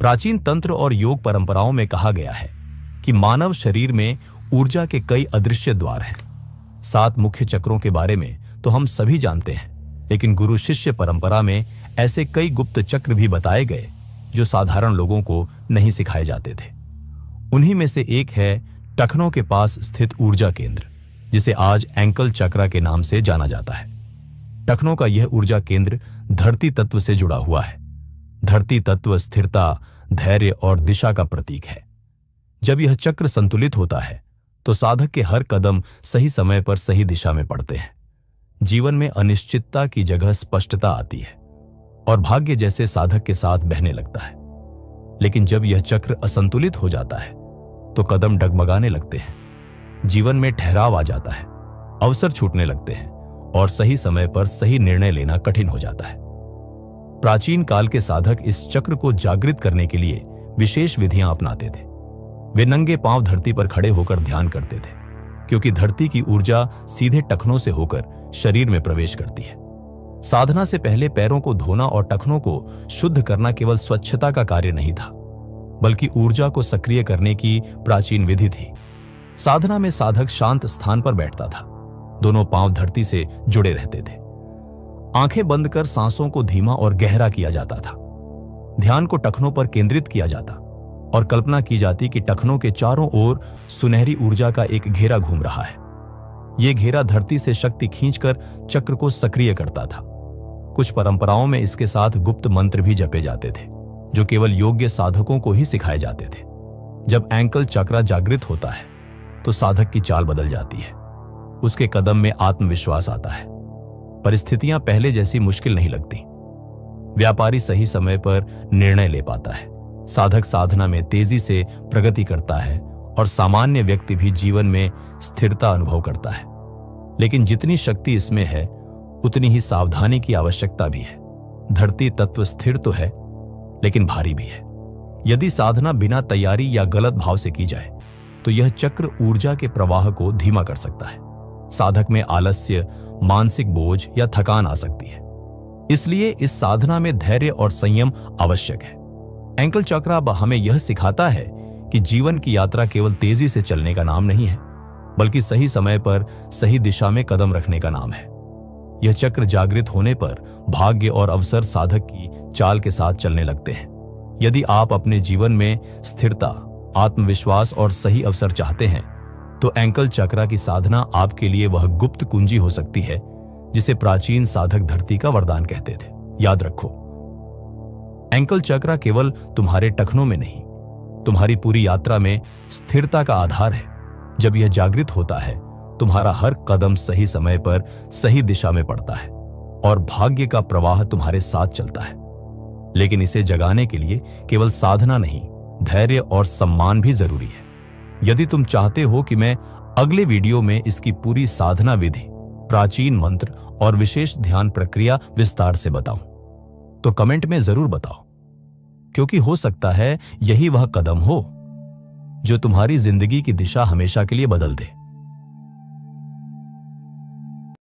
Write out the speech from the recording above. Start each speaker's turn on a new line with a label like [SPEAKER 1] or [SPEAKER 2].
[SPEAKER 1] प्राचीन तंत्र और योग परंपराओं में कहा गया है कि मानव शरीर में ऊर्जा के कई अदृश्य द्वार हैं। 7 मुख्य चक्रों के बारे में तो हम सभी जानते हैं, लेकिन गुरु शिष्य परंपरा में ऐसे कई गुप्त चक्र भी बताए गए जो साधारण लोगों को नहीं सिखाए जाते थे। उन्हीं में से एक है टखनों के पास स्थित ऊर्जा केंद्र, जिसे आज एंकल चक्रा के नाम से जाना जाता है। टखनों का यह ऊर्जा केंद्र धरती तत्व से जुड़ा हुआ है। धरती तत्व स्थिरता, धैर्य और दिशा का प्रतीक है। जब यह चक्र संतुलित होता है तो साधक के हर कदम सही समय पर सही दिशा में पड़ते हैं। जीवन में अनिश्चितता की जगह स्पष्टता आती है और भाग्य जैसे साधक के साथ बहने लगता है। लेकिन जब यह चक्र असंतुलित हो जाता है तो कदम डगमगाने लगते हैं, जीवन में ठहराव आ जाता है, अवसर छूटने लगते हैं और सही समय पर सही निर्णय लेना कठिन हो जाता है। प्राचीन काल के साधक इस चक्र को जागृत करने के लिए विशेष विधियां अपनाते थे। वे नंगे पांव धरती पर खड़े होकर ध्यान करते थे, क्योंकि धरती की ऊर्जा सीधे टखनों से होकर शरीर में प्रवेश करती है। साधना से पहले पैरों को धोना और टखनों को शुद्ध करना केवल स्वच्छता का कार्य नहीं था, बल्कि ऊर्जा को सक्रिय करने की प्राचीन विधि थी। साधना में साधक शांत स्थान पर बैठता था, दोनों पांव धरती से जुड़े रहते थे। आंखें बंद कर सांसों को धीमा और गहरा किया जाता था। ध्यान को टखनों पर केंद्रित किया जाता और कल्पना की जाती कि टखनों के चारों ओर सुनहरी ऊर्जा का एक घेरा घूम रहा है। यह घेरा धरती से शक्ति खींचकर चक्र को सक्रिय करता था। कुछ परंपराओं में इसके साथ गुप्त मंत्र भी जपे जाते थे, जो केवल योग्य साधकों को ही सिखाए जाते थे। जब एंकल चक्रा जागृत होता है तो साधक की चाल बदल जाती है। उसके कदम में आत्मविश्वास आता है। परिस्थितियां पहले जैसी मुश्किल नहीं लगती। व्यापारी सही समय पर निर्णय ले पाता है। साधक साधना में तेजी से प्रगति करता है और सामान्य व्यक्ति भी जीवन में स्थिरता अनुभव करता है। लेकिन जितनी शक्ति इसमें है, उतनी ही सावधानी की आवश्यकता भी है। धरती तत्व स्थिर तो है, लेकिन भारी भी है। यदि साधना बिना तैयारी या गलत भाव से की जाए तो यह चक्र ऊर्जा के प्रवाह को धीमा कर सकता है। साधक में आलस्य, मानसिक बोझ या थकान आ सकती है। इसलिए इस साधना में धैर्य और संयम आवश्यक है। एंकल चक्र अब हमें यह सिखाता है कि जीवन की यात्रा केवल तेजी से चलने का नाम नहीं है, बल्कि सही समय पर सही दिशा में कदम रखने का नाम है। यह चक्र जागृत होने पर भाग्य और अवसर साधक की चाल के साथ चलने लगते हैं। यदि आप अपने जीवन में स्थिरता, आत्मविश्वास और सही अवसर चाहते हैं तो एंकल चक्रा की साधना आपके लिए वह गुप्त कुंजी हो सकती है जिसे प्राचीन साधक धरती का वरदान कहते थे। याद रखो, एंकल चक्रा केवल तुम्हारे टखनों में नहीं, तुम्हारी पूरी यात्रा में स्थिरता का आधार है। जब यह जागृत होता है, तुम्हारा हर कदम सही समय पर सही दिशा में पड़ता है और भाग्य का प्रवाह तुम्हारे साथ चलता है। लेकिन इसे जगाने के लिए केवल साधना नहीं, धैर्य और सम्मान भी जरूरी है। यदि तुम चाहते हो कि मैं अगले वीडियो में इसकी पूरी साधना विधि, प्राचीन मंत्र और विशेष ध्यान प्रक्रिया विस्तार से बताऊं, तो कमेंट में जरूर बताओ, क्योंकि हो सकता है यही वह कदम हो जो तुम्हारी जिंदगी की दिशा हमेशा के लिए बदल दे।